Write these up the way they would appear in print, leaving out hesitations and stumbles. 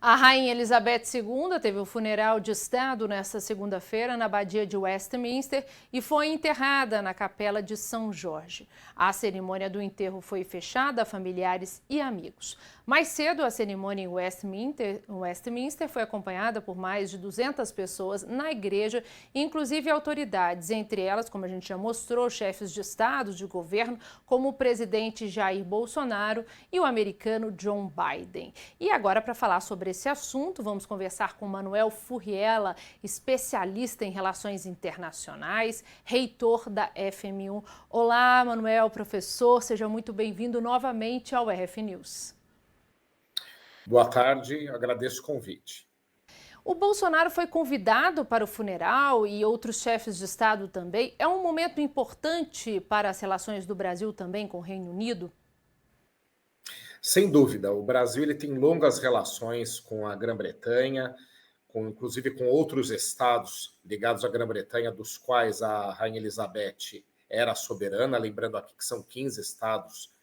A Rainha Elizabeth II teve o funeral de Estado nesta segunda-feira na Abadia de Westminster e foi enterrada na Capela de São Jorge. A cerimônia do enterro foi fechada a familiares e amigos. Mais cedo, a cerimônia em Westminster foi acompanhada por mais de 200 pessoas na igreja, inclusive autoridades, entre elas, como a gente já mostrou, chefes de Estado, de governo, como o presidente Jair Bolsonaro e o americano Joe Biden. E agora, para falar sobre esse assunto, vamos conversar com Manuel Furriela, especialista em relações internacionais, reitor da FMU. Olá, Manuel, professor, seja muito bem-vindo novamente ao RF News. Boa tarde, agradeço o convite. O Bolsonaro foi convidado para o funeral e outros chefes de Estado também. É um momento importante para as relações do Brasil também com o Reino Unido? Sem dúvida, o Brasil ele tem longas relações com a Grã-Bretanha, inclusive com outros estados ligados à Grã-Bretanha, dos quais a Rainha Elizabeth era soberana, lembrando aqui que são 15 estados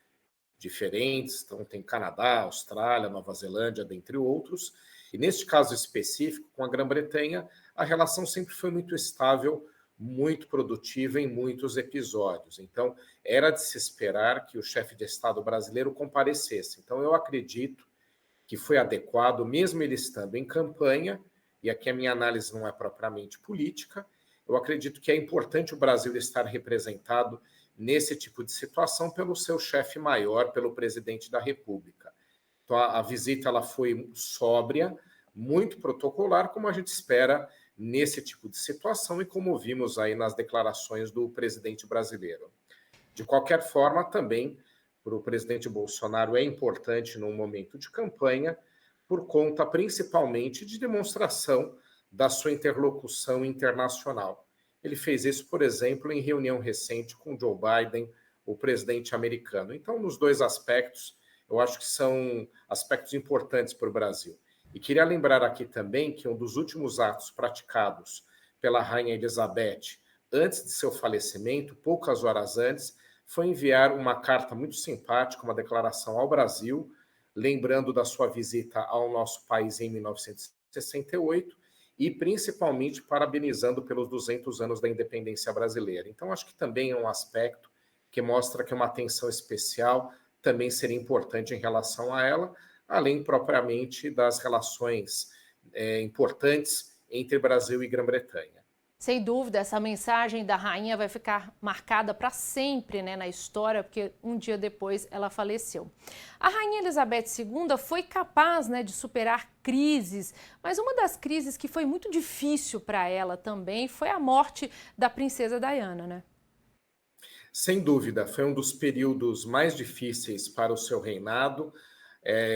diferentes, então tem Canadá, Austrália, Nova Zelândia, dentre outros. E neste caso específico, com a Grã-Bretanha, a relação sempre foi muito estável, muito produtiva em muitos episódios. Então, era de se esperar que o chefe de Estado brasileiro comparecesse. Então, eu acredito que foi adequado, mesmo ele estando em campanha, e aqui a minha análise não é propriamente política, eu acredito que é importante o Brasil estar representado nesse tipo de situação pelo seu chefe maior, pelo presidente da República. Então, a visita ela foi sóbria, muito protocolar, como a gente espera nesse tipo de situação e como vimos aí nas declarações do presidente brasileiro. De qualquer forma, também para o presidente Bolsonaro é importante num momento de campanha, por conta principalmente de demonstração da sua interlocução internacional. Ele fez isso, por exemplo, em reunião recente com Joe Biden, o presidente americano. Então, nos dois aspectos, eu acho que são aspectos importantes para o Brasil. E queria lembrar aqui também que um dos últimos atos praticados pela Rainha Elizabeth antes de seu falecimento, poucas horas antes, foi enviar uma carta muito simpática, uma declaração ao Brasil, lembrando da sua visita ao nosso país em 1968 e principalmente parabenizando pelos 200 anos da independência brasileira. Então, acho que também é um aspecto que mostra que uma atenção especial também seria importante em relação a ela, além propriamente das relações importantes entre Brasil e Grã-Bretanha. Sem dúvida, essa mensagem da rainha vai ficar marcada para sempre, né, na história, porque um dia depois ela faleceu. A Rainha Elizabeth II foi capaz, né, de superar crises, mas uma das crises que foi muito difícil para ela também foi a morte da princesa Diana, né? Sem dúvida, foi um dos períodos mais difíceis para o seu reinado.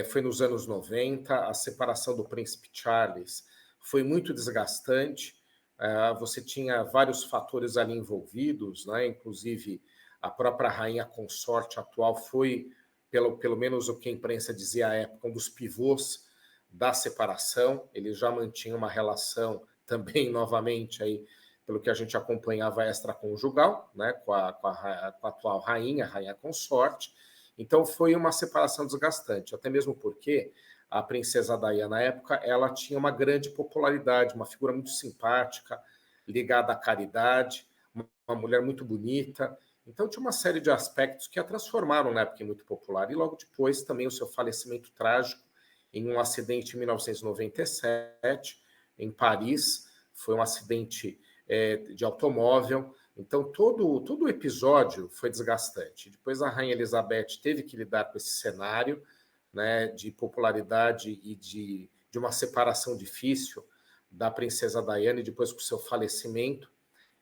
Foi nos anos 90, a separação do príncipe Charles foi muito desgastante. Você tinha vários fatores ali envolvidos, né? Inclusive a própria rainha consorte atual foi, pelo menos o que a imprensa dizia à época, um dos pivôs da separação. Ele já mantinha uma relação também, novamente, aí, pelo que a gente acompanhava, extraconjugal, né? com a atual rainha consorte. Então foi uma separação desgastante, até mesmo porque a princesa Diana, na época, ela tinha uma grande popularidade, uma figura muito simpática, ligada à caridade, uma mulher muito bonita. Então tinha uma série de aspectos que a transformaram na época em muito popular. E logo depois também o seu falecimento trágico em um acidente em 1997, em Paris. Foi um acidente de automóvel. Então todo o episódio foi desgastante. Depois a Rainha Elizabeth teve que lidar com esse cenário, né, de popularidade e de uma separação difícil da princesa Diana, e depois com o seu falecimento,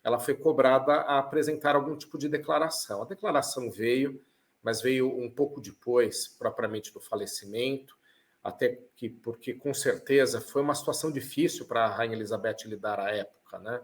ela foi cobrada a apresentar algum tipo de declaração. A declaração veio, mas veio um pouco depois, propriamente do falecimento, até que, porque com certeza foi uma situação difícil para a Rainha Elizabeth lidar à época, né?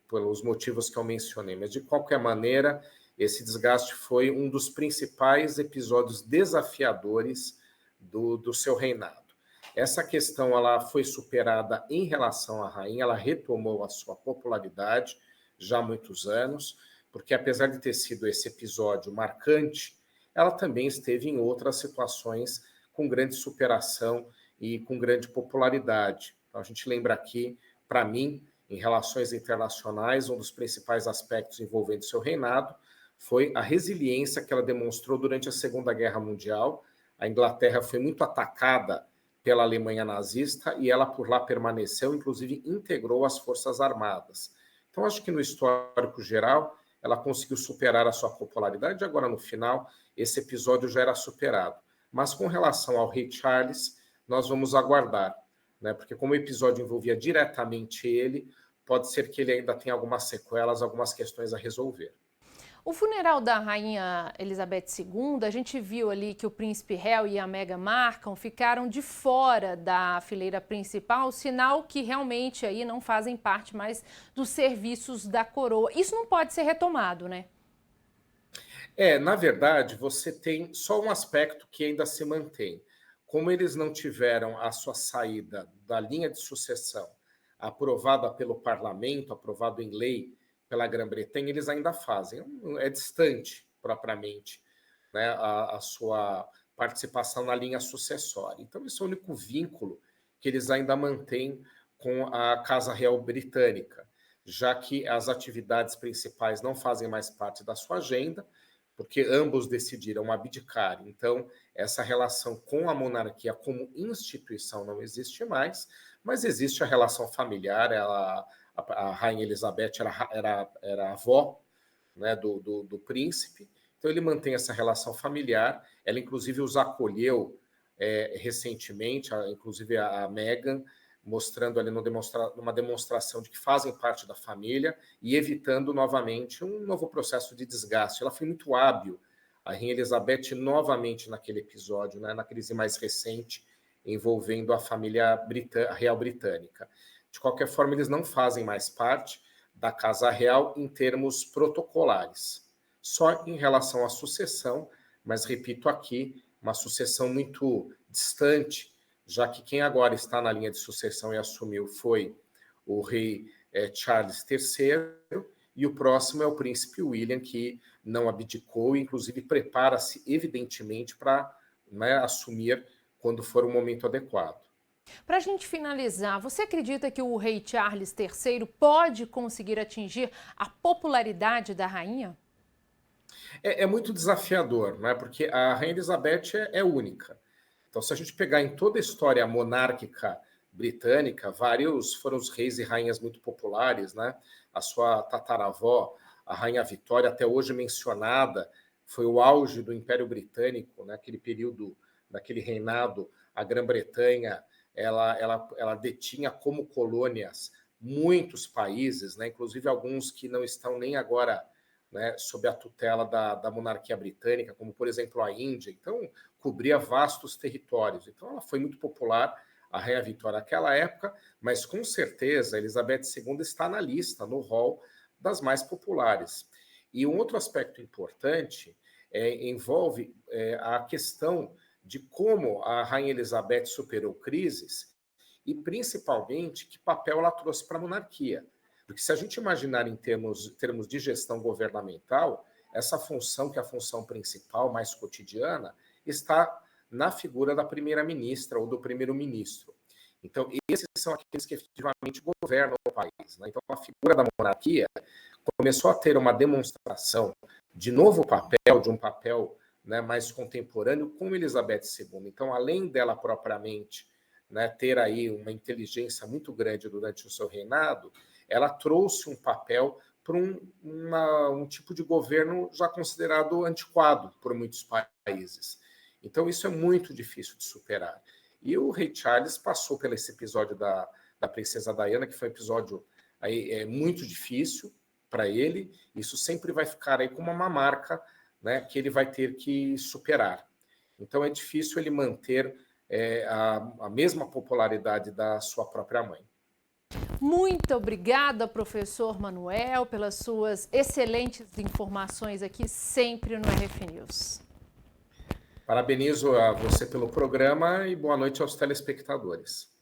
Pelos motivos que eu mencionei. Mas, de qualquer maneira, esse desgaste foi um dos principais episódios desafiadores do seu reinado. Essa questão ela foi superada em relação à rainha, ela retomou a sua popularidade já há muitos anos, porque apesar de ter sido esse episódio marcante, ela também esteve em outras situações com grande superação e com grande popularidade. Então, a gente lembra aqui, para mim, em relações internacionais, um dos principais aspectos envolvendo seu reinado foi a resiliência que ela demonstrou durante a Segunda Guerra Mundial. A Inglaterra foi muito atacada pela Alemanha nazista e ela por lá permaneceu, inclusive integrou as Forças Armadas. Então, acho que no histórico geral, ela conseguiu superar a sua popularidade. Agora, no final, esse episódio já era superado. Mas com relação ao rei Charles, nós vamos aguardar, né? Porque como o episódio envolvia diretamente ele, pode ser que ele ainda tenha algumas sequelas, algumas questões a resolver. O funeral da rainha Elizabeth II, a gente viu ali que o príncipe Harry e a Meghan Markle ficaram de fora da fileira principal, sinal que realmente aí não fazem parte mais dos serviços da coroa. Isso não pode ser retomado, né? Na verdade, você tem só um aspecto que ainda se mantém. Como eles não tiveram a sua saída da linha de sucessão aprovada pelo parlamento, aprovado em lei pela Grã-Bretanha, eles ainda fazem. É distante, propriamente, né, a sua participação na linha sucessória. Então, esse é o único vínculo que eles ainda mantêm com a Casa Real Britânica, já que as atividades principais não fazem mais parte da sua agenda, porque ambos decidiram abdicar. Então, essa relação com a monarquia como instituição não existe mais, mas existe a relação familiar. A Rainha Elizabeth era avó, né, do príncipe, então ele mantém essa relação familiar. Ela, inclusive, os acolheu recentemente, inclusive a Meghan, mostrando ali numa demonstração de que fazem parte da família e evitando novamente um novo processo de desgaste. Ela foi muito hábil, a Rainha Elizabeth, novamente naquele episódio, né, na crise mais recente, envolvendo a família real britânica. De qualquer forma, eles não fazem mais parte da Casa Real em termos protocolares, só em relação à sucessão, mas repito aqui, uma sucessão muito distante, já que quem agora está na linha de sucessão e assumiu foi o rei Charles III, e o próximo é o príncipe William, que não abdicou, e inclusive prepara-se, evidentemente, para, né, assumir quando for o momento adequado. Para a gente finalizar, você acredita que o rei Charles III pode conseguir atingir a popularidade da rainha? É muito desafiador, né? Porque a Rainha Elizabeth é única. Então, se a gente pegar em toda a história monárquica britânica, vários foram os reis e rainhas muito populares, né? A sua tataravó, a Rainha Vitória, até hoje mencionada, foi o auge do Império Britânico, né? Aquele período, daquele reinado, a Grã-Bretanha, ela detinha como colônias muitos países, né? Inclusive alguns que não estão nem agora, né, sob a tutela da monarquia britânica, como, por exemplo, a Índia. Então, cobria vastos territórios. Então, ela foi muito popular, a Rainha Vitória, naquela época, mas, com certeza, a Elizabeth II está na lista, no hall das mais populares. E um outro aspecto importante envolve a questão de como a Rainha Elizabeth superou crises e, principalmente, que papel ela trouxe para a monarquia. Porque se a gente imaginar em termos de gestão governamental, essa função, que é a função principal, mais cotidiana, está na figura da primeira-ministra ou do primeiro-ministro. Então, esses são aqueles que efetivamente governam o país, né? Então, a figura da monarquia começou a ter uma demonstração de novo papel, de um papel, né, mais contemporâneo com Elizabeth II. Então, além dela propriamente, né, ter aí uma inteligência muito grande durante o seu reinado, ela trouxe um papel para um tipo de governo já considerado antiquado por muitos países. Então, isso é muito difícil de superar. E o rei Charles passou por esse episódio da princesa Diana, que foi um episódio aí, muito difícil para ele. Isso sempre vai ficar aí como uma marca, né, que ele vai ter que superar. Então, é difícil ele manter a mesma popularidade da sua própria mãe. Muito obrigada, professor Manuel, pelas suas excelentes informações aqui, sempre no RF News. Parabenizo a você pelo programa e boa noite aos telespectadores.